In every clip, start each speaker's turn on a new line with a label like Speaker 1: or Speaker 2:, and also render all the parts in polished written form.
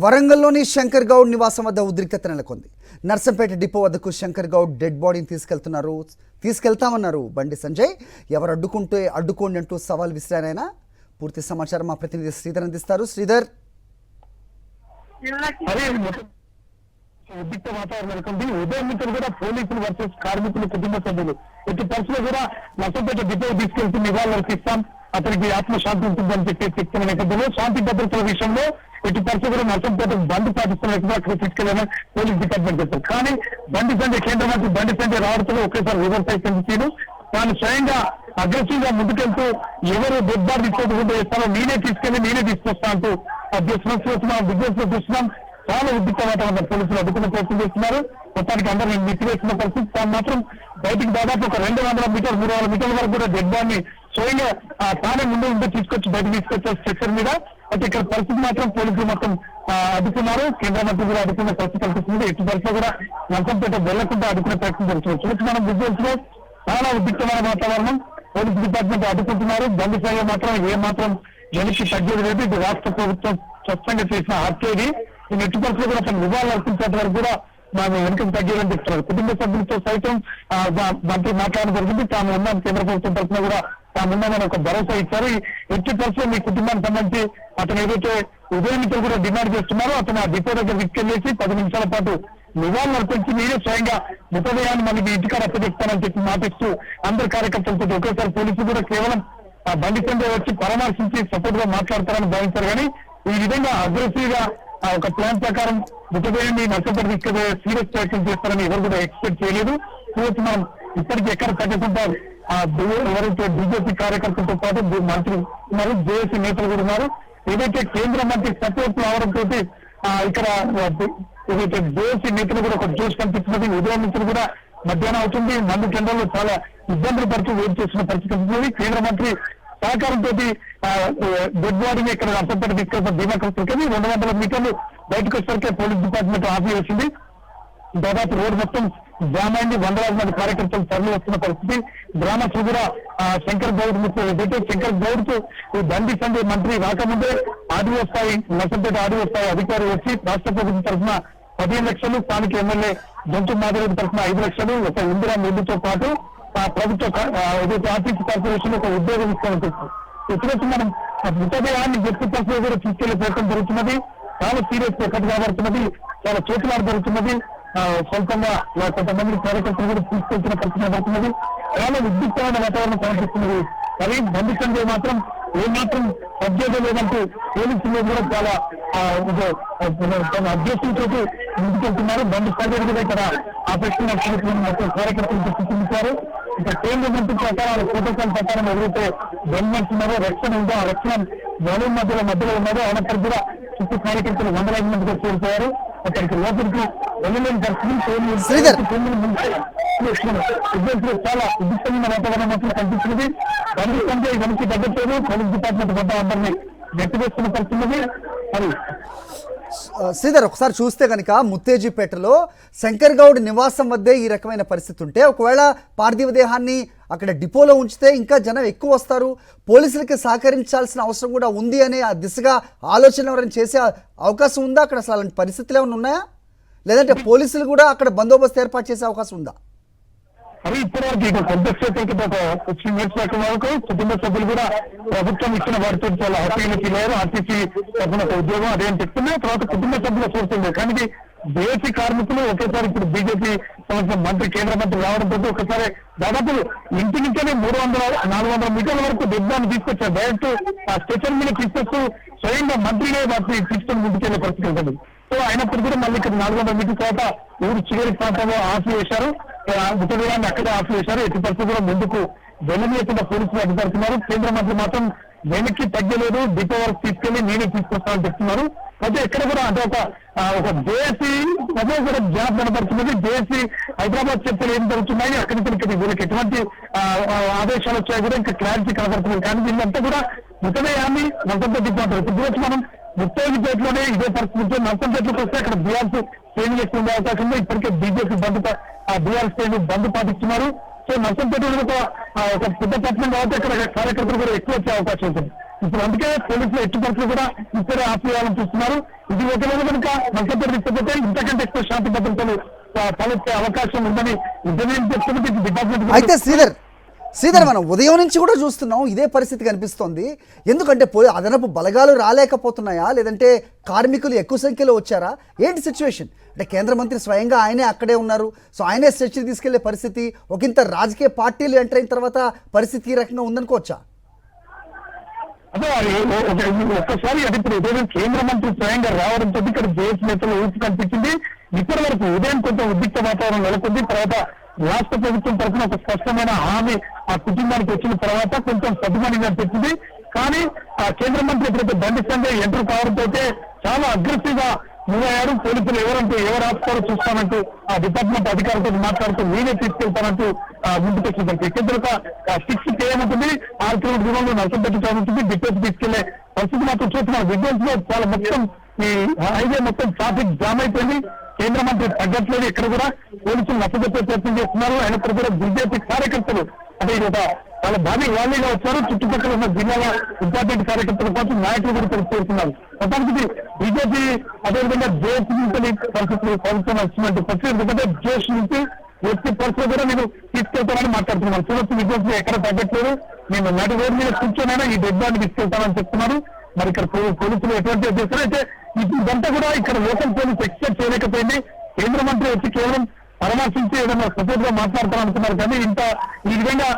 Speaker 1: వరంగల్లోని శంకర్ గౌడ్ నివాసం వద్ద ఉద్రిక్తత నెలకొంది. నర్సంపేట డిపో వద్దకు శంకర్ గౌడ్ డెడ్ బాడీని తీసుకెళ్తామన్నారు బండి సంజయ్. ఎవరు అడ్డుకుంటే అడ్డుకోండి అంటూ సవాల్ విసిరారైనా. పూర్తి సమాచారం మా ప్రతినిధి శ్రీధర్ అందిస్తారు. శ్రీధర్,
Speaker 2: ఉద్రిక్త వాతావరణం నెలకొంది. ఉదయం నుంచి కూడా పోలీసులు వర్సెస్ కార్మికులు కుటుంబ సభ్యులు ఎట్టి పరిస్థితుల్లో కూడా నర్సంపేట డిపో తీసుకెళ్తూ నివాళులు అర్పిస్తాం, అతనికి ఆత్మశాంతి ఉంటుందని చెప్పి చెప్తున్న నేపథ్యంలో శాంతి భద్రతల విషయంలో ఎట్టి పరిస్థితులు కూడా నర్సంపేట బండి పాటిస్తున్నట్టుగా అక్కడ తీసుకెళ్లాలని పోలీస్ డిపార్ట్మెంట్ చెప్తారు. కానీ బండి సంజయ్ కేంద్ర మంత్రి బండి సంజయ్ రావడంతో ఒకేసారి రివర్స్ అయిపోయింది. తాను స్వయంగా అగ్రెసివ్ గా ముందుకెళ్తూ ఎవరు డెడ్ బాడీ తీసుకోకుండా చేస్తారో నేనే తీసుకొస్తా అంటూ బిజినెస్ లో చూస్తున్నాం. చాలా ఉద్రిక్త వాతావరణం పోలీసులు అడ్డుకునే ప్రయత్నం చేస్తున్నారు. మొత్తానికి అందరూ నెట్టివేసిన పరిస్థితి. తాను మాత్రం బయటికి దాదాపు ఒక 200 మీటర్లు 300 మీటర్ల వరకు కూడా డెడ్ బాడీని స్వయంగా తానే ముందు ఉంటే బయటకు తీసుకొచ్చే స్ట్రక్చర్ మీద. అయితే ఇక్కడ పరిస్థితి మాత్రం పోలీసులు మొత్తం అడ్డుకున్నారు. కేంద్ర మంత్రి కూడా అడ్డుకునే పరిస్థితి కనిపిస్తుంది. ఎట్టి పరిస్థితి కూడా నర్సంపేట వెళ్లకుండా అడ్డుకునే ప్రయత్నం జరుగుతుంది. మనం విజువల్స్ లో చాలా ఉద్రిక్తమైన వాతావరణం. పోలీసు డిపార్ట్మెంట్ అడ్డుకుంటున్నారు. బండి సంజయ్ మాత్రం ఏమాత్రం వెనక్కి తగ్గేది లేదు. ఇది రాష్ట్ర ప్రభుత్వం స్పష్టంగా చేసిన హత్యేది. ఈ నెట్టి పరిస్థితులు కూడా తన నివాళులు అర్పించేంత వరకు కూడా మనం వెనుకకు తగ్గేదని చెప్తున్నారు. కుటుంబ సభ్యులతో సైతం మంత్రి మాట్లాడడం జరిగింది. తాను ఉన్నాం, కేంద్ర ప్రభుత్వం తరఫున కూడా తాను ఉన్నామని ఒక భరోసా ఇచ్చారు. ఎట్టి పరిస్థితులు మీ కుటుంబానికి సంబంధించి అతను ఏదైతే ఉదయమిత్రులు కూడా డిమాండ్ చేస్తున్నారో అతను ఆ డిపో దగ్గర తీసుకెళ్లేసి 10 నిమిషాల పాటు నివాళులు అర్పించి మీరే స్వయంగా మృతదేహాన్ని మనకి ఇంటికాడ అప్పచెప్తానని చెప్పి మాటిస్తూ అందరు కార్యకర్తలతో ఒకేసారి పోలీసులు కూడా కేవలం ఆ బండి సంజయ్ వచ్చి పరామర్శించి సపోర్ట్ గా మాట్లాడతారని భావించారు. కానీ ఈ విధంగా అగ్రెసివ్ గా ఒక ప్లాన్ ప్రకారం మృతదేహాన్ని నష్టపడి తీసుకెళ్లే సీరియస్ ప్రయత్నం చేస్తారని ఎవరు కూడా ఎక్స్పెక్ట్ చేయలేదు. మనం ఇప్పటికీ ఎక్కడ తగ్గకుండా ఎవరైతే బీజేపీ కార్యకర్తలతో పాటు మంత్రి ఉన్నారు, జేఏసీ నేతలు కూడా ఉన్నారు. ఏదైతే కేంద్ర మంత్రి సపోర్ట్ రావడంతో ఇక్కడ ఏదైతే జేఏసీ నేతలు కూడా ఒక జోష్ కనిపిస్తున్నది. ఉదయం నుంచి కూడా మధ్యాహ్నం అవుతుంది. మందు కేంద్రాల్లో చాలా ఇబ్బందులు పడుతూ వెయిట్ చేస్తున్న పరిస్థితి కనిపిస్తుంది. కేంద్ర మంత్రి సహకారంతో డెడ్ బాడీని ఇక్కడ నర్సంపేట తీసుకెళ్తున్న బీమా కృష్ణకి 200 మీటర్లు బయటకు వచ్చేసరికి పోలీస్ డిపార్ట్మెంట్ ఆఫీ వచ్చింది. దాదాపు రోడ్డు మొత్తం జామ్ అయింది. 100,000 మంది కార్యకర్తలు తరలి వస్తున్న పరిస్థితి. గ్రామస్తులు కూడా శంకర్ గౌడ్ ఏదైతే శంకర్ గౌడ్ కు ఈ బండి సంజయ్ మంత్రి రాకముందే ఆర్డీఓ స్థాయి నర్సంపేట ఆర్డీఓ స్థాయి అధికారి వచ్చి రాష్ట్ర ప్రభుత్వం తరఫున 15 లక్షలు, స్థానిక ఎమ్మెల్యే జంతు మాధవ్ తరఫున 5 లక్షలు, ఒక ఇందిరా నిధులతో పాటు ప్రభుత్వ ఏదైతే ఆర్టీసీ కార్పొరేషన్ ఒక ఉద్యోగం ఇస్తామని ఎప్పుడైతే మనం మృతదేహాన్ని వ్యక్తి పరిస్థితి కూడా తీసుకెళ్లే ప్రయత్నం జరుగుతున్నది. చాలా సీరియస్ ఎక్కడ కాబడుతున్నది, చాలా చేతులాట జరుగుతున్నది. స్వల్పంగా కొంతమంది కార్యకర్తలు కూడా తీసుకెళ్తున్న పరిస్థితి పడుతున్నది. చాలా ఉద్రిక్తమైన వాతావరణం కనిపిస్తున్నది. కానీ బండి సంజయ్ మాత్రం ఏమాత్రం ఉద్యోగం లేదంటూ పోలీసులు కూడా చాలా అభ్యర్థులతో ముందుకెళ్తున్నారు. బండి సంజయ్ కూడా ఇక్కడ ఆపరేషన్ మొత్తం కార్యకర్తలు తీసుకుంటున్నారు. ఇక్కడ కేంద్ర మంత్రి ప్రకారం ప్రోటోకాల్ ప్రకారం ఎవరైతే గవర్నమెంట్ ఉన్నారో రక్షణ ఉందో ఆ రక్షణ గవర్నమెంట్ మధ్యలో ఉన్నారో అయినప్పటికీ కూడా చుట్టూ కార్యకర్తలు 100,000 మందిగా చేరుతారు. అక్కడికి లోపలికి వెళ్ళలేని పరిస్థితి. చాలా ఉద్రిక్తమైన వాతావరణం మాత్రం కనిపిస్తుంది. బండి సంజయ్ వెనక్కి తగ్గట్లేదు. పోలీస్ డిపార్ట్మెంట్ వద్ద అందరినీ నెట్టివేస్తున్న పరిస్థితి. అది
Speaker 1: శ్రీధర్, ఒకసారి చూస్తే కనుక ముత్తేజీపేటలో శంకర్ గౌడ్ నివాసం వద్దే ఈ రకమైన పరిస్థితి ఉంటే, ఒకవేళ పార్థివ దేహాన్ని అక్కడ డిపోలో ఉంచితే ఇంకా జనం ఎక్కువ వస్తారు, పోలీసులకి సహకరించాల్సిన అవసరం కూడా ఉంది అనే ఆ దిశగా ఆలోచన ఎవరైనా చేసే అవకాశం ఉందా? అక్కడ అసలు అలాంటి పరిస్థితులు ఏమైనా ఉన్నాయా? లేదంటే పోలీసులు కూడా అక్కడ బందోబస్తు ఏర్పాటు చేసే అవకాశం ఉందా?
Speaker 2: అది ఇప్పటివరకు ఇక కొంత క్షేత్రకి ఒక 15 మినిట్స్ వరకు కుటుంబ సభ్యులు కూడా ప్రభుత్వం ఇచ్చిన వారితో చాలా హ్యాపీగా ఫీల్ అయ్యారు. ఆర్టీసీ తరఫున ఒక ఉద్యోగం అదే అని చెప్తున్నా. తర్వాత కుటుంబ సభ్యుల చూస్తుంది. కానీ దేశీ కార్మికులు ఒకేసారి ఇప్పుడు బీజేపీ సంబంధించిన మంత్రి కేంద్ర మంత్రి రావడంతో ఒకసారి దాదాపు ఇంటి నుంచే 300-400 మీటర్ల వరకు డెబ్బాన్ని తీసుకొచ్చారు. డైరెక్ట్ ఆ స్టేషన్ మీద తీసుకొస్తూ స్వయంగా మంత్రినే వాటిని తీసుకొని ముందుకెళ్లే పరిస్థితి ఉంటుంది. సో అయినప్పుడు కూడా మళ్ళీ ఇక్కడ 400 మీటర్ల తర్వాత ఊరు చివరి ప్రాంతంలో ఆఫ్ చేశారు. మృతదేహాన్ని అక్కడే ఆఫ్ చేశారు. ఎట్టి పరిస్థితి కూడా ముందుకు వెళ్ళనీయకుండా పోలీసులు అడ్డుపడుతున్నారు. కేంద్ర మంత్రి మాత్రం వెనక్కి తగ్గలేదు. డిపో వరకు తీసుకెళ్లి నేనే తీసుకొస్తానని చెప్తున్నారు. అయితే ఎక్కడ కూడా అంటే ఒక జేఏసీ అదే కూడా జాబ్ కనబడుతున్నది. జేఏసీ హైదరాబాద్ చర్చలు ఏం జరుగుతున్నాయి, అక్కడి నుంచి వీళ్ళకి ఎటువంటి ఆదేశాలు వచ్చాయి కూడా ఇంకా క్లారిటీ కనబడుతుంది. కానీ వీళ్ళంతా కూడా మృతదేహాన్ని నర్సంపేట దిగుతుంటారు. ఇప్పుడు మనం ముత్తేజీపేటలోనే ఇదే పరిస్థితి. నర్సంపేటలోకి వస్తే అక్కడ బీఆర్సీ శ్రేణులు ఎక్కువ ఉండే అవకాశం ఉంది. ఇప్పటికే బీజేపీ బీఆర్ఎస్ శ్రేణులు బంద్ పాటిస్తున్నారు. సో నర్సంపేట ఒక పెద్ద పట్టణం కాబట్టి అక్కడ కార్యకర్తలు కూడా ఎక్కువ వచ్చే అవకాశం ఉంటుంది. ఇప్పుడు అందుకే పోలీసులు ఎట్టి పరిస్థితులు కూడా ఇక్కడే ఆపేయాలని చూస్తున్నారు. ఇది ఒకవేళ కనుక నష్టపడి తీసుకపోతే ఇంతకంటే ఎక్కువ శాంతి భద్రతలు తలెత్తే అవకాశం ఉందని ఇంజనీరింగ్ చెప్తున్నది డిపార్ట్మెంట్.
Speaker 1: అయితే శ్రీధర్ మనం ఉదయం నుంచి కూడా చూస్తున్నాం ఇదే పరిస్థితి కనిపిస్తోంది. ఎందుకంటే అదనపు బలగాలు రాలేకపోతున్నాయా, లేదంటే కార్మికులు ఎక్కువ సంఖ్యలో వచ్చారా, ఏంటి సిచ్యువేషన్? అంటే కేంద్ర మంత్రి స్వయంగా ఆయనే అక్కడే ఉన్నారు, సో ఆయనే స్ట్రెచర్ తీసుకెళ్లే పరిస్థితి, ఒకంత రాజకీయ పార్టీలు ఎంటర్ అయిన తర్వాత పరిస్థితి ఈ రకంగా ఉందనుకోవచ్చా?
Speaker 2: అదే ఒక్కసారి అది ఇప్పుడు ఉదయం కేంద్ర మంత్రి స్వయంగా రావడంతో ఇక్కడ జేఎస్ నేతలు ఊపు కనిపించింది. ఇప్పటి వరకు ఉదయం కొంచెం ఉద్రిక్త వాతావరణం నెలకొంది. తర్వాత రాష్ట్ర ప్రభుత్వం తరఫున ఒక స్పష్టమైన హామీ ఆ కుటుంబానికి వచ్చిన తర్వాత కొంచెం సద్దుమణిగా పెట్టింది. కానీ ఆ కేంద్ర మంత్రి ఎప్పుడైతే బండి సంజయ్ ఎంటర్ కావడంతో చాలా అగ్రెసివ్ గా మూవ్ అయ్యారు. పోలీసులు ఎవరు ఆపుతారో చూస్తానంటూ ఆ డిపార్ట్మెంట్ అధికారులతో మాట్లాడుతూ నేనే తీసుకెళ్తానంటూ ముందుకు వచ్చింది. ఇద్దరు సిక్స్ చేయమంటుంది, 6 కిలోమీటర్ దూరంలో నష్టపెట్టుకోవాలంటుంది. డిపోకి తీసుకెళ్లే పరిస్థితి మాత్రం చూస్తున్నాం. విజువల్స్ లో చాలా మొత్తం ఈ హైవే మొత్తం ట్రాఫిక్ జామ్ అయిపోయింది. కేంద్ర మంత్రి తగ్గట్లేదు. ఇక్కడ కూడా పోలీసులు నష్టపెట్టే ప్రయత్నం చేస్తున్నారు. అయినప్పుడు కూడా బీజేపీ కార్యకర్తలు అంటే ఇది ఒక చాలా భారీ ర్యాలీగా వచ్చారు. చుట్టుపక్కల ఉన్న జిల్లాల ఇంపార్టెంట్ కార్యకర్తల కోసం నాయకులు కూడా ఇక్కడ చేస్తున్నారు. మొత్తానికి బీజేపీ అదేవిధంగా జేఎస్ నుంచి పరిస్థితులు ప్రభుత్వం వస్తున్నట్టు పరిస్థితి. ఎందుకంటే జోష్ నుంచి ఎట్టి పరిస్థితులు కూడా నేను తీసుకెళ్తానని మాట్లాడుతున్నాను. చూడొచ్చు విజయ్ ఎక్కడ తగ్గట్లేదు. నేను నడి రోడ్డు మీద కూర్చొనైనా ఈ డెడ్ బాడీ తీసుకెళ్తానని చెప్తున్నారు. మరి ఇక్కడ పోలీసులు ఎటువంటి చేస్తారు అయితే ఇదంతా కూడా ఇక్కడ లోకల్ పోలీసు ఎక్స్పెక్ట్ చేయలేకపోయింది. కేంద్ర మంత్రి వచ్చి కేవలం పరామర్శించి ఏదైనా సపోర్ట్ గా మాట్లాడతారనుకున్నారు. కానీ ఈ విధంగా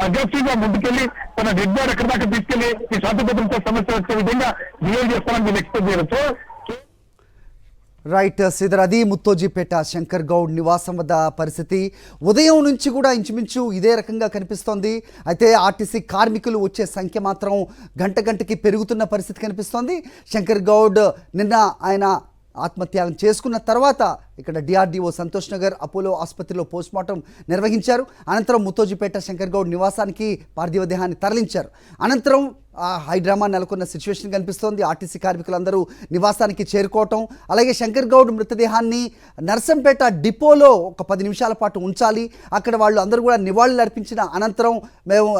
Speaker 2: అగ్రెసివ్ గా ముందుకెళ్లి తన డెడ్ బాడీ ఎక్కడి దాకా తీసుకెళ్లి ఈ శాంతి భద్రత సమస్య వచ్చే విధంగా బిహేవ్ చేస్తారని వీళ్ళు ఎక్స్పెక్ట్ చేయవచ్చు.
Speaker 1: రైట్ శ్రీధర్, అది ముత్తోజీపేట శంకర్ గౌడ్ నివాసం వద్ద పరిస్థితి ఉదయం నుంచి కూడా ఇంచుమించు ఇదే రకంగా కనిపిస్తోంది. అయితే ఆర్టీసీ కార్మికులు వచ్చే సంఖ్య మాత్రం గంటకి పెరుగుతున్న పరిస్థితి కనిపిస్తోంది. శంకర్ గౌడ్ నిన్న ఆయన ఆత్మత్యాగం చేసుకున్న తర్వాత ఇక్కడ డిఆర్డీఓ సంతోష్ నగర్ అపోలో ఆసుపత్రిలో పోస్ట్మార్టం నిర్వహించారు. అనంతరం ముత్తోజీపేట శంకర్ గౌడ్ నివాసానికి పార్థివ దేహాన్ని తరలించారు. అనంతరం హైడ్రామా నెలకొన్న సిచ్యువేషన్ కనిపిస్తోంది. ఆర్టీసీ కార్మికులందరూ నివాసానికి చేరుకోవటం, అలాగే శంకర్ గౌడ్ మృతదేహాన్ని నర్సంపేట డిపోలో ఒక 10 నిమిషాల పాటు ఉంచాలి, అక్కడ వాళ్ళు అందరూ కూడా నివాళులు అర్పించిన అనంతరం మేము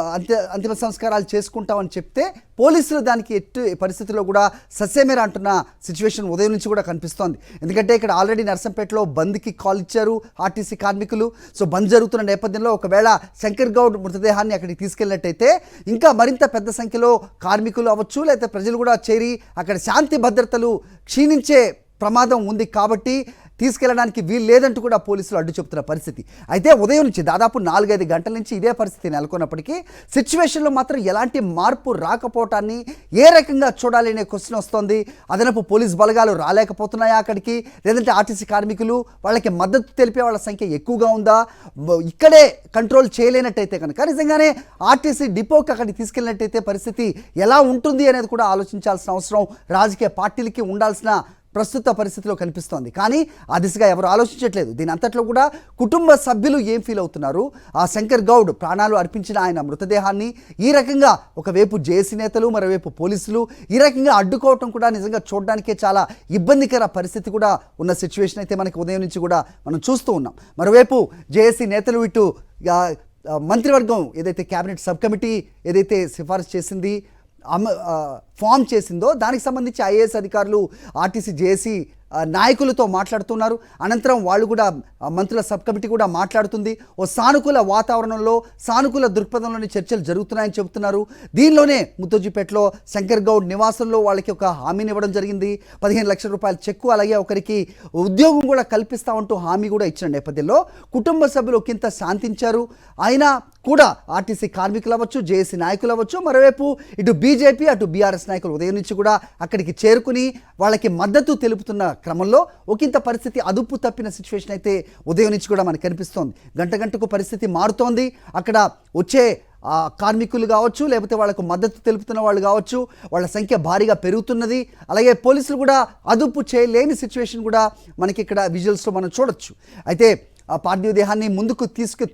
Speaker 1: అంతిమ సంస్కారాలు చేసుకుంటామని చెప్తే పోలీసులు దానికి ఎట్టి పరిస్థితుల్లో కూడా ససేమేర అంటున్న సిచ్యువేషన్ ఉదయం నుంచి కూడా కనిపిస్తోంది. ఎందుకంటే ఇక్కడ ఆల్రెడీ నర్సంపేటలో బంద్కి కాల్ ఇచ్చారు ఆర్టీసీ కార్మికులు. సో బంద్ జరుగుతున్న నేపథ్యంలో ఒకవేళ శంకర్ గౌడ్ మృతదేహాన్ని అక్కడికి తీసుకెళ్ళినట్టయితే ఇంకా మరింత పెద్ద సంఖ్యలో కార్మికులు అవ్వచ్చు, లేకపోతే ప్రజలు కూడా చేరి అక్కడ శాంతి భద్రతలు క్షీణించే ప్రమాదం ఉంది కాబట్టి తీసుకెళ్ళడానికి వీలు లేదంటూ కూడా పోలీసులు అడ్డు చెప్తున్న పరిస్థితి. అయితే ఉదయం నుంచి దాదాపు 4-5 గంటల నుంచి ఇదే పరిస్థితి నెలకొన్నప్పటికీ సిచ్యువేషన్లో మాత్రం ఎలాంటి మార్పు రాకపోవటాన్ని ఏ రకంగా చూడాలి అనే క్వశ్చన్ వస్తుంది. అదనపు పోలీస్ బలగాలు రాలేకపోతున్నాయా అక్కడికి, లేదంటే ఆర్టీసీ కార్మికులు వాళ్ళకి మద్దతు తెలిపే వాళ్ళ సంఖ్య ఎక్కువగా ఉందా, ఇక్కడే కంట్రోల్ చేయలేనట్టయితే కనుక నిజంగానే ఆర్టీసీ డిపోకి అక్కడికి తీసుకెళ్ళినట్టయితే పరిస్థితి ఎలా ఉంటుంది అనేది కూడా ఆలోచించాల్సిన అవసరం రాజకీయ పార్టీలకి ఉండాల్సిన ప్రస్తుత పరిస్థితిలో కనిపిస్తోంది. కానీ ఆ దిశగా ఎవరు ఆలోచించట్లేదు. దీని అంతట్లో కూడా కుటుంబ సభ్యులు ఏం ఫీల్ అవుతున్నారు, ఆ శంకర్ గౌడ్ ప్రాణాలు అర్పించిన ఆయన మృతదేహాన్ని ఈ రకంగా ఒకవైపు జేఏసీ నేతలు మరోవైపు పోలీసులు ఈ రకంగా అడ్డుకోవటం కూడా నిజంగా చూడడానికే చాలా ఇబ్బందికర పరిస్థితి కూడా ఉన్న సిచ్యువేషన్ అయితే మనకి ఉదయం నుంచి కూడా మనం చూస్తూ ఉన్నాం. మరోవైపు జేఏసీ నేతలు ఇటు మంత్రివర్గం ఏదైతే క్యాబినెట్ సబ్ కమిటీ ఏదైతే సిఫారసు చేసింది ఫామ్ చేసిందో దానికి సంబంధించి ఐఏఎస్ అధికారులు ఆర్టీసీ జేఏసీ నాయకులతో మాట్లాడుతున్నారు. అనంతరం వాళ్ళు కూడా మంత్రుల సబ్ కమిటీ కూడా మాట్లాడుతుంది. ఓ సానుకూల వాతావరణంలో సానుకూల దృక్పథంలోని చర్చలు జరుగుతున్నాయని చెబుతున్నారు. దీనిలోనే ముత్తోజీపేటలో శంకర్ గౌడ్ నివాసంలో వాళ్ళకి ఒక హామీని ఇవ్వడం జరిగింది. 15 లక్షల రూపాయల చెక్కు, అలాగే ఒకరికి ఉద్యోగం కూడా కల్పిస్తామంటూ హామీ కూడా ఇచ్చిన నేపథ్యంలో కుటుంబ సభ్యులు ఒకంత శాంతించారు. అయినా కూడా ఆర్టీసీ కార్మికులు అవ్వచ్చు, జేఏసీ నాయకులు అవ్వచ్చు, మరోవైపు ఇటు బీజేపీ అటు బీఆర్ఎస్ నాయకులు ఉదయం నుంచి కూడా అక్కడికి చేరుకుని వాళ్ళకి మద్దతు తెలుపుతున్న క్రమంలో ఒకంత పరిస్థితి అదుపు తప్పిన సిచ్యువేషన్ అయితే ఉదయం నుంచి కూడా మనకు కనిపిస్తోంది. గంటకు పరిస్థితి మారుతోంది. అక్కడ వచ్చే కార్మికులు కావచ్చు, లేకపోతే వాళ్ళకు మద్దతు తెలుపుతున్న వాళ్ళు కావచ్చు, వాళ్ళ సంఖ్య భారీగా పెరుగుతున్నది. అలాగే పోలీసులు కూడా అదుపు చేయలేని సిచ్యువేషన్ కూడా మనకి ఇక్కడ విజువల్స్లో మనం చూడొచ్చు. అయితే ఆ పార్థివ దేహాన్ని ముందుకు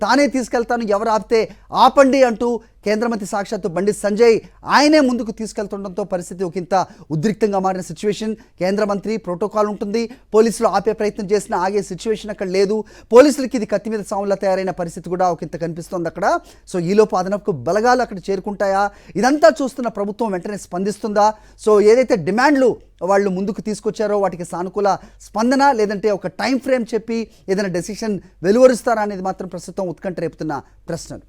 Speaker 1: తానే తీసుకెళ్తాను, ఎవరు ఆపితే ఆపండి అంటూ కేంద్ర మంత్రి సాక్షాత్తు బండి సంజయ్ ఆయనే ముందుకు తీసుకెళ్తుండడంతో పరిస్థితి ఒకంత ఉద్రిక్తంగా మారిన సిచ్యువేషన్. కేంద్ర మంత్రి ప్రోటోకాల్ ఉంటుంది, పోలీసులు ఆపే ప్రయత్నం చేసినా ఆగే సిచ్యువేషన్ అక్కడ లేదు. పోలీసులకి ఇది కత్తి మీద సాములా తయారైన పరిస్థితి కూడా ఒకంత కనిపిస్తోంది అక్కడ. సో ఈలోపు అదనపు బలగాలు అక్కడ చేరుకుంటాయా? ఇదంతా చూస్తున్న ప్రభుత్వం వెంటనే స్పందిస్తుందా? సో ఏదైతే డిమాండ్లు వాళ్ళు ముందుకు తీసుకొచ్చారో వాటికి సానుకూల స్పందన, లేదంటే ఒక టైం ఫ్రేమ్ చెప్పి ఏదైనా డెసిషన్ వెలువరుస్తారా అనేది మాత్రం ప్రస్తుతం ఉత్కంఠ రేపుతున్న ప్రశ్నలు.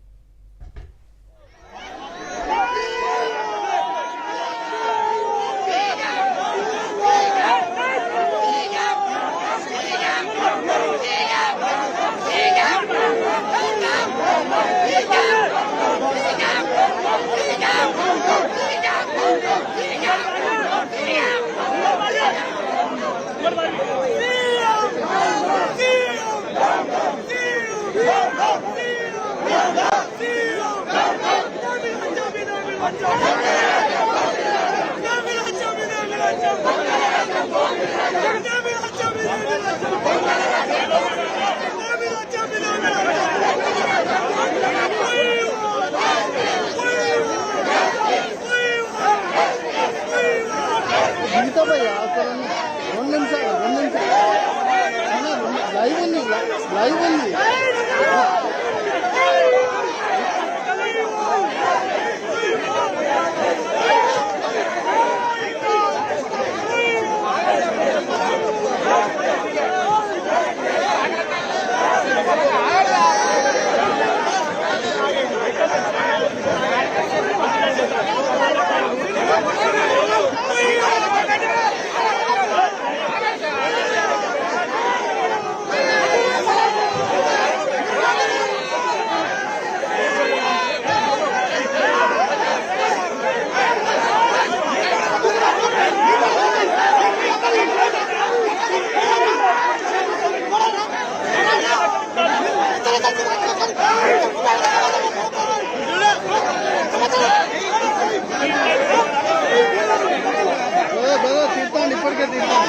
Speaker 3: లైవ్ ఉంది. తీర్థండి, ఇప్పటికే తీర్థం.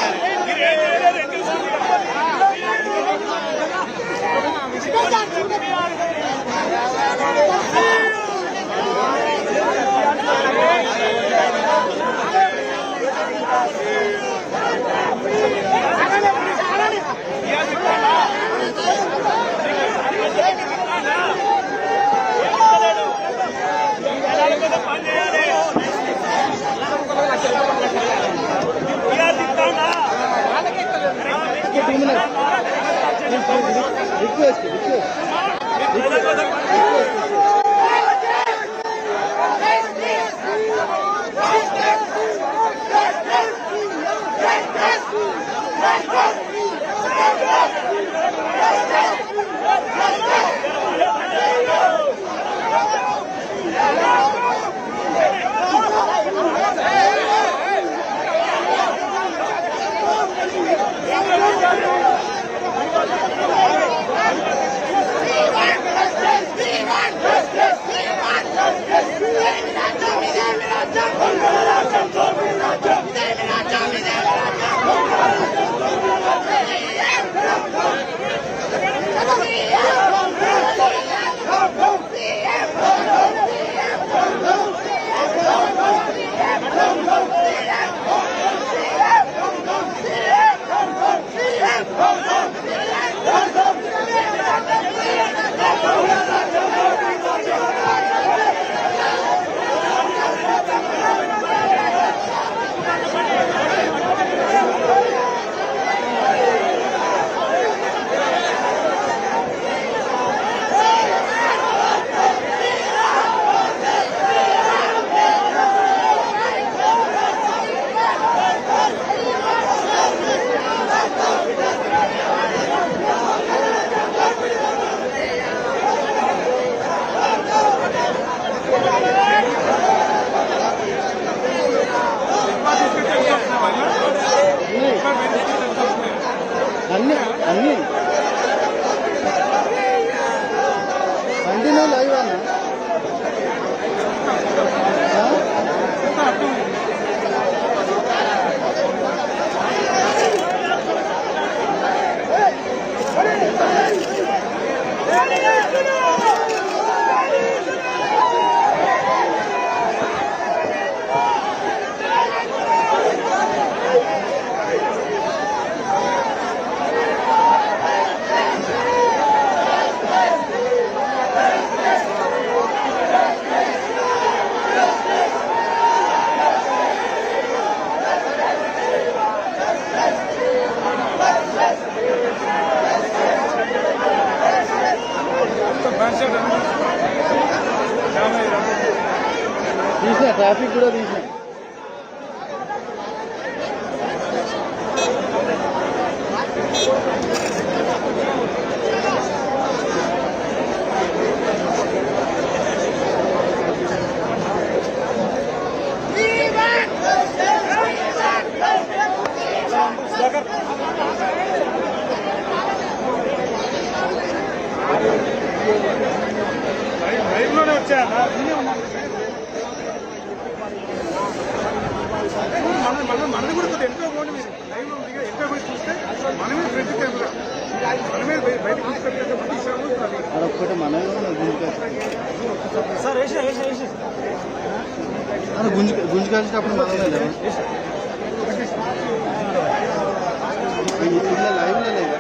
Speaker 3: రిక్వెస్ట్ అన్ని కంటిన్యూ లైవ్ అన్నా. ట్రాఫిక్ కూడా తీసాం.
Speaker 4: లైవ్లోనే వచ్చాయన్నా మనది కూడా కొద్దిగా ఎంతో బాగుంది. మీరు లైవ్లో ఉంది ఎంతో పోయి చూస్తే మనమే ఫ్రంట్ కెమెరా మనమే బయట తీసుకెళ్ళి తీసాము.
Speaker 3: అదొక్కటి మనమే గుంజు కలిసినప్పుడు మనమే లైవ్లో లేదా.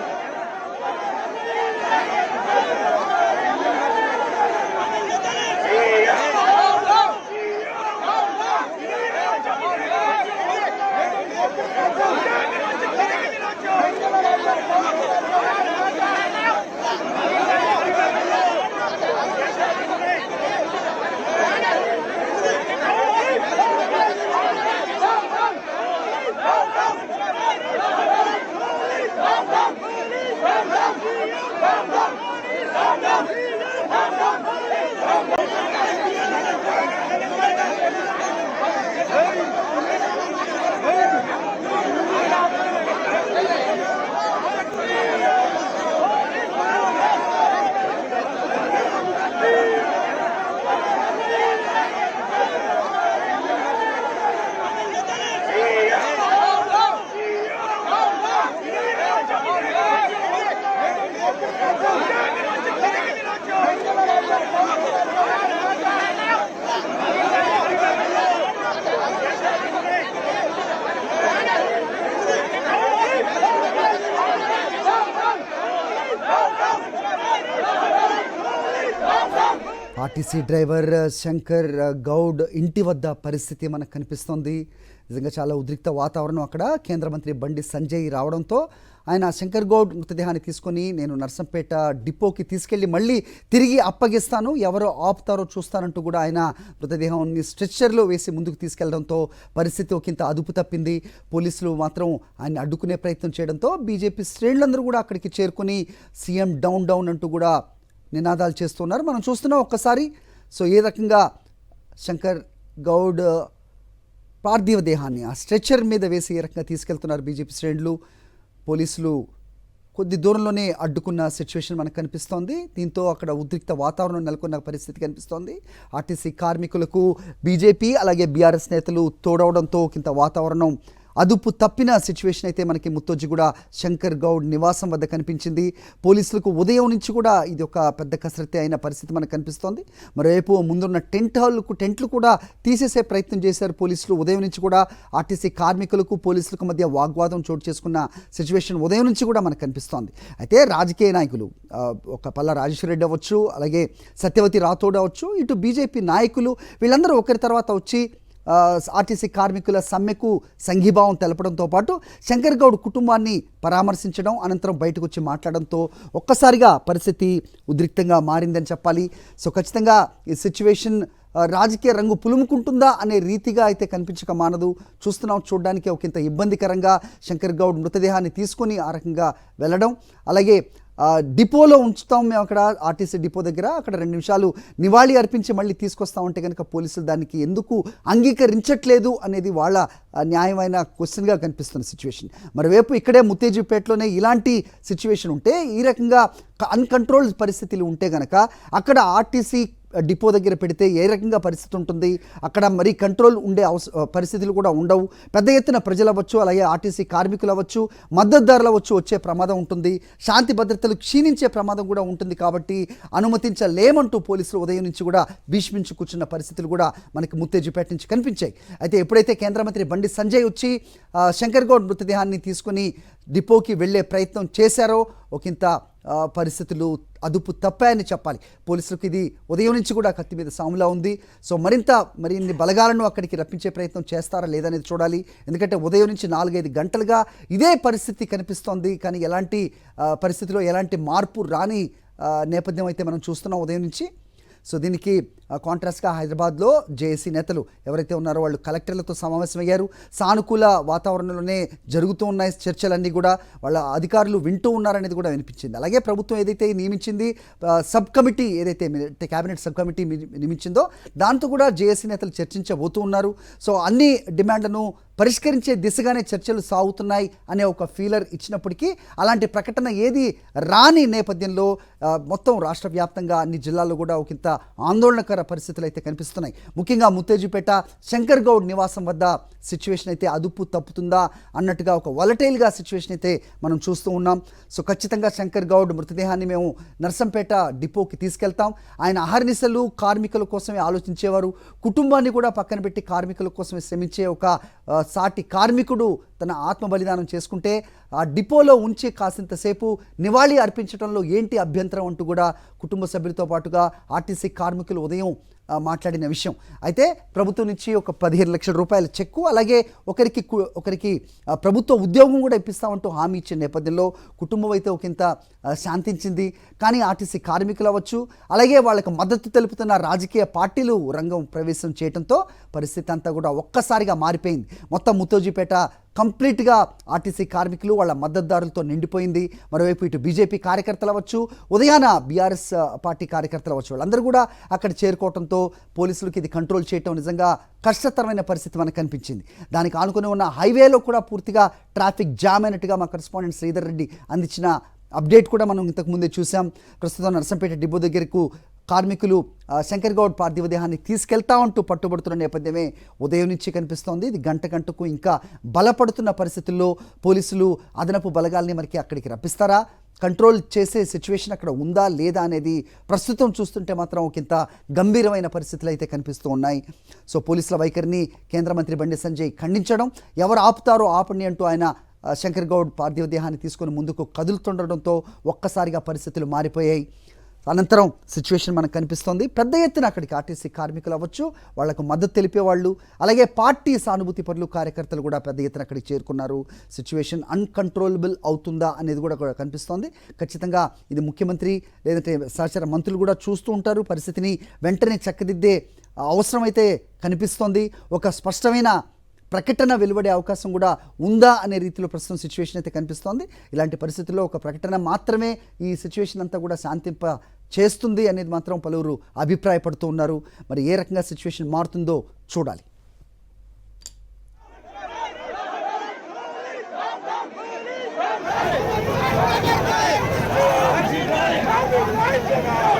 Speaker 1: ఆర్టీసీ డ్రైవర్ శంకర్ గౌడ్ ఇంటి వద్ద పరిస్థితి మనకు కనిపిస్తోంది. నిజంగా చాలా ఉద్రిక్త వాతావరణం అక్కడ. కేంద్ర మంత్రి బండి సంజయ్ రావడంతో ఆయన శంకర్ గౌడ్ మృతదేహాన్ని తీసుకొని నేను నర్సంపేట డిపోకి తీసుకెళ్లి మళ్ళీ తిరిగి అప్పగిస్తాను, ఎవరో ఆపుతారో చూస్తానంటూ కూడా ఆయన మృతదేహాన్ని స్ట్రెచ్చర్లో వేసి ముందుకు తీసుకెళ్లడంతో పరిస్థితి ఒకంత అదుపు తప్పింది. పోలీసులు మాత్రం ఆయన అడ్డుకునే ప్రయత్నం చేయడంతో బీజేపీ శ్రేణులందరూ కూడా అక్కడికి చేరుకుని సీఎం డౌన్ డౌన్ అంటూ కూడా నినాదాలు చేస్తున్నారు. మనం చూస్తున్నాం ఒక్కసారి. సో ఏ రకంగా శంకర్ గౌడ్ పార్థివ దేహాన్ని ఆ స్ట్రెచ్చర్ మీద వేసి ఏ రకంగా తీసుకెళ్తున్నారు బీజేపీ శ్రేణులు. పోలీసులు కొద్ది దూరంలోనే అడ్డుకున్న సిచ్యువేషన్ మనకు కనిపిస్తోంది. దీంతో అక్కడ ఉద్రిక్త వాతావరణం నెలకొన్న పరిస్థితి కనిపిస్తోంది. ఆర్టీసీ కార్మికులకు బీజేపీ అలాగే బీఆర్ఎస్ నేతలు తోడవడంతో ఇంత వాతావరణం అదుపు తప్పిన సిచ్యువేషన్ అయితే మనకి ముత్తోజిగూడ శంకర్ గౌడ్ నివాసం వద్ద కనిపించింది. పోలీసులకు ఉదయం నుంచి కూడా ఇది ఒక పెద్ద కసరత్తే అయిన పరిస్థితి మనకు కనిపిస్తోంది. మరోవైపు ముందున్న టెంట్లు కూడా తీసేసే ప్రయత్నం చేశారు పోలీసులు. ఉదయం నుంచి కూడా ఆర్టీసీ కార్మికులకు పోలీసులకు మధ్య వాగ్వాదం చోటు చేసుకున్న సిచ్యువేషన్ ఉదయం నుంచి కూడా మనకు కనిపిస్తోంది. అయితే రాజకీయ నాయకులు ఒక పల్లా రాజేశ్వర రెడ్డి అవ్వచ్చు, అలాగే సత్యవతి రాథోడ్ అవ్వచ్చు, ఇటు బీజేపీ నాయకులు వీళ్ళందరూ ఒకరి తర్వాత వచ్చి ఆర్టీసీ కార్మికుల సమ్మెకు సంఘీభావం తెలపడంతో పాటు శంకర్ గౌడ్ కుటుంబాన్ని పరామర్శించడం, అనంతరం బయటకు వచ్చి మాట్లాడడంతో ఒక్కసారిగా పరిస్థితి ఉద్రిక్తంగా మారిందని చెప్పాలి. సో ఖచ్చితంగా ఈ సిచ్యువేషన్ రాజకీయ రంగు పులుముకుంటుందా అనే రీతిగా అయితే కనిపించక మానదు. చూడడానికి ఒకంత ఇబ్బందికరంగా శంకర్ గౌడ్ మృతదేహాన్ని తీసుకొని ఆ రకంగా వెళ్ళడం, అలాగే డిపోలో ఉంచుతాం మేము అక్కడ ఆర్టీసీ డిపో దగ్గర, అక్కడ 2 నిమిషాలు నివాళి అర్పించి మళ్ళీ తీసుకొస్తామంటే కనుక పోలీసులు దానికి ఎందుకు అంగీకరించట్లేదు అనేది వాళ్ళ న్యాయమైన క్వశ్చన్గా కనిపిస్తున్న సిచ్యువేషన్. మరోవైపు ఇక్కడే ముత్తేజీపేటలోనే ఇలాంటి సిచ్యువేషన్ ఉంటే, ఈ రకంగా అన్కంట్రోల్డ్ పరిస్థితులు ఉంటే కనుక అక్కడ ఆర్టీసీ డిపో దగ్గర పెడితే ఏ రకంగా పరిస్థితి ఉంటుంది, అక్కడ మరీ కంట్రోల్ ఉండే పరిస్థితులు కూడా ఉండవు. పెద్ద ఎత్తున ప్రజలు అవ్వచ్చు, అలాగే ఆర్టీసీ కార్మికులు అవ్వచ్చు, మద్దతుదారులు అవ్వచ్చు వచ్చే ప్రమాదం ఉంటుంది, శాంతి భద్రతలు క్షీణించే ప్రమాదం కూడా ఉంటుంది. కాబట్టి అనుమతించలేమంటూ పోలీసులు ఉదయం నుంచి కూడా భీష్మించి కూర్చున్న పరిస్థితులు కూడా మనకి ముత్తేజీపేట నుంచి కనిపించాయి. అయితే ఎప్పుడైతే కేంద్ర మంత్రి బండి సంజయ్ వచ్చి శంకర్ గౌడ్ మృతదేహాన్ని తీసుకుని డిపోకి వెళ్ళే ప్రయత్నం చేశారో ఒకంత పరిస్థితులు అదుపు తప్పాయని చెప్పాలి. పోలీసులకు ఇది ఉదయం నుంచి కూడా కత్తి మీద సాములా ఉంది. సో మరిన్ని బలగాలను అక్కడికి రప్పించే ప్రయత్నం చేస్తారా లేదనేది చూడాలి. ఎందుకంటే ఉదయం నుంచి 4-5 గంటలుగా ఇదే పరిస్థితి కనిపిస్తోంది. కానీ ఎలాంటి పరిస్థితిలో ఎలాంటి మార్పు రాని నేపథ్యం అయితే మనం చూస్తున్నాం ఉదయం నుంచి. సో దీనికి కాంట్రాస్ట్గా హైదరాబాద్లో జేఏసీ నేతలు ఎవరైతే ఉన్నారో వాళ్ళు కలెక్టర్లతో సమావేశమయ్యారు. సానుకూల వాతావరణంలోనే జరుగుతూ ఉన్నాయి చర్చలన్నీ కూడా, వాళ్ళ అధికారులు వింటూ ఉన్నారనేది కూడా వినిపించింది. అలాగే ప్రభుత్వం ఏదైతే నియమించింది సబ్ కమిటీ, ఏదైతే కేబినెట్ సబ్ కమిటీ నియమించిందో దాంతో కూడా జేఏసీ నేతలు చర్చించబోతూ ఉన్నారు. సో అన్ని డిమాండ్లను పరిష్కరించే దిశగానే చర్చలు సాగుతున్నాయి అనే ఒక ఫీలర్ ఇచ్చినప్పటికీ అలాంటి ప్రకటన ఏది రాని నేపథ్యంలో మొత్తం రాష్ట్ర వ్యాప్తంగా అన్ని జిల్లాల్లో కూడా ఒకంత ఆందోళనకర పరిస్థితులు అయితే కనిపిస్తున్నాయి. ముఖ్యంగా ముత్తేజీపేట శంకర్ గౌడ్ నివాసం వద్ద సిచ్యువేషన్ అయితే అదుపు తప్పుతుందా అన్నట్టుగా ఒక వలటైల్గా సిచ్యువేషన్ అయితే మనం చూస్తూ ఉన్నాం. సో ఖచ్చితంగా శంకర్ గౌడ్ మృతదేహాన్ని మేము నర్సంపేట డిపోకి తీసుకెళ్తాం. ఆయన అహర్నిశలు కార్మికుల కోసమే ఆలోచించేవారు. కుటుంబాన్ని కూడా పక్కన పెట్టి కార్మికుల కోసమే శ్రమించే ఒక సాటి కార్మికుడు తన ఆత్మ బలిదానం చేసుకుంటే ఆ డిపోలో ఉంచి కాసింతసేపు నివాళి అర్పించడంలో ఏంటి అభ్యంతరం అంటూ కూడా కుటుంబ సభ్యులతో పాటుగా ఆర్టీసీ కార్మికులు ఉదయం మాట్లాడిన విషయం. అయితే ప్రభుత్వం నుంచి ఒక 15 లక్షల రూపాయల చెక్కు, అలాగే ఒకరికి ప్రభుత్వ ఉద్యోగం కూడా ఇప్పిస్తామంటూ హామీ ఇచ్చిన నేపథ్యంలో కుటుంబం అయితే ఒకంత శాంతించింది. కానీ ఆర్టీసీ కార్మికులు అవ్వచ్చు, అలాగే వాళ్ళకి మద్దతు తెలుపుతున్న రాజకీయ పార్టీలు రంగం ప్రవేశం చేయడంతో పరిస్థితి అంతా కూడా ఒక్కసారిగా మారిపోయింది. మొత్తం ముత్తోజీపేట కంప్లీట్గా ఆర్టీసీ కార్మికులు వాళ్ళ మద్దతుదారులతో నిండిపోయింది. మరోవైపు ఇటు బీజేపీ కార్యకర్తలు అవ్వచ్చు, ఉదయాన బీఆర్ఎస్ పార్టీ కార్యకర్తలు అవ్వచ్చు, వాళ్ళందరూ కూడా అక్కడ చేరుకోవడంతో పోలీసులకు ఇది కంట్రోల్ చేయటం నిజంగా కష్టతరమైన పరిస్థితి మనకు కనిపించింది. దానికి ఆనుకుని ఉన్న హైవేలో కూడా పూర్తిగా ట్రాఫిక్ జామ్ అయినట్టుగా మా కరెస్పాండెంట్ శ్రీధర్ రెడ్డి అందించిన అప్డేట్ కూడా మనం ఇంతకుముందే చూసాం. ప్రస్తుతం నర్సంపేట డిపో దగ్గరకు కార్మికులు శంకర్ గౌడ్ పార్థివ దేహాన్ని తీసుకెళ్తా ఉంటూ పట్టుబడుతున్న నేపథ్యమే ఉదయం నుంచి కనిపిస్తోంది. ఇది గంటకు ఇంకా బలపడుతున్న పరిస్థితుల్లో పోలీసులు అదనపు బలగాల్ని మనకి అక్కడికి రప్పిస్తారా, కంట్రోల్ చేసే సిచ్యువేషన్ అక్కడ ఉందా లేదా అనేది ప్రస్తుతం చూస్తుంటే మాత్రం ఒకంత గంభీరమైన పరిస్థితులు అయితే కనిపిస్తూ ఉన్నాయి. సో పోలీసుల వైఖరిని కేంద్ర మంత్రి బండి సంజయ్ ఖండించడం, ఎవరు ఆపుతారో ఆపండి అంటూ ఆయన శంకర్ గౌడ్ పార్థివ దేహాన్ని తీసుకొని ముందుకు కదులుతుండడంతో ఒక్కసారిగా పరిస్థితులు మారిపోయాయి. అనంతరం సిచ్యువేషన్ మనకు కనిపిస్తోంది. పెద్ద ఎత్తున అక్కడికి ఆర్టీసీ కార్మికులు అవ్వచ్చు, వాళ్లకు మద్దతు తెలిపేవాళ్ళు, అలాగే పార్టీ సానుభూతి పరులు కార్యకర్తలు కూడా పెద్ద ఎత్తున అక్కడికి చేరుకున్నారు. సిచ్యువేషన్ అన్కంట్రోలబుల్ అవుతుందా అనేది కూడా కనిపిస్తోంది. ఖచ్చితంగా ఇది ముఖ్యమంత్రి లేదంటే సహచర మంత్రులు కూడా చూస్తూ ఉంటారు. పరిస్థితిని వెంటనే చక్కదిద్దే అవసరం అయితే కనిపిస్తోంది. ఒక స్పష్టమైన ప్రకటన వెలువడే అవకాశం కూడా ఉందా అనే రీతిలో ప్రస్తుతం సిచ్యువేషన్ అయితే కనిపిస్తోంది. ఇలాంటి పరిస్థితుల్లో ఒక ప్రకటన మాత్రమే ఈ సిచ్యువేషన్ అంతా కూడా శాంతింప చేస్తుంది అనేది మాత్రం పలువురు అభిప్రాయపడుతూ ఉన్నారు. మరి ఏ రకంగా సిచ్యువేషన్ మారుతుందో చూడాలి.
Speaker 5: Right.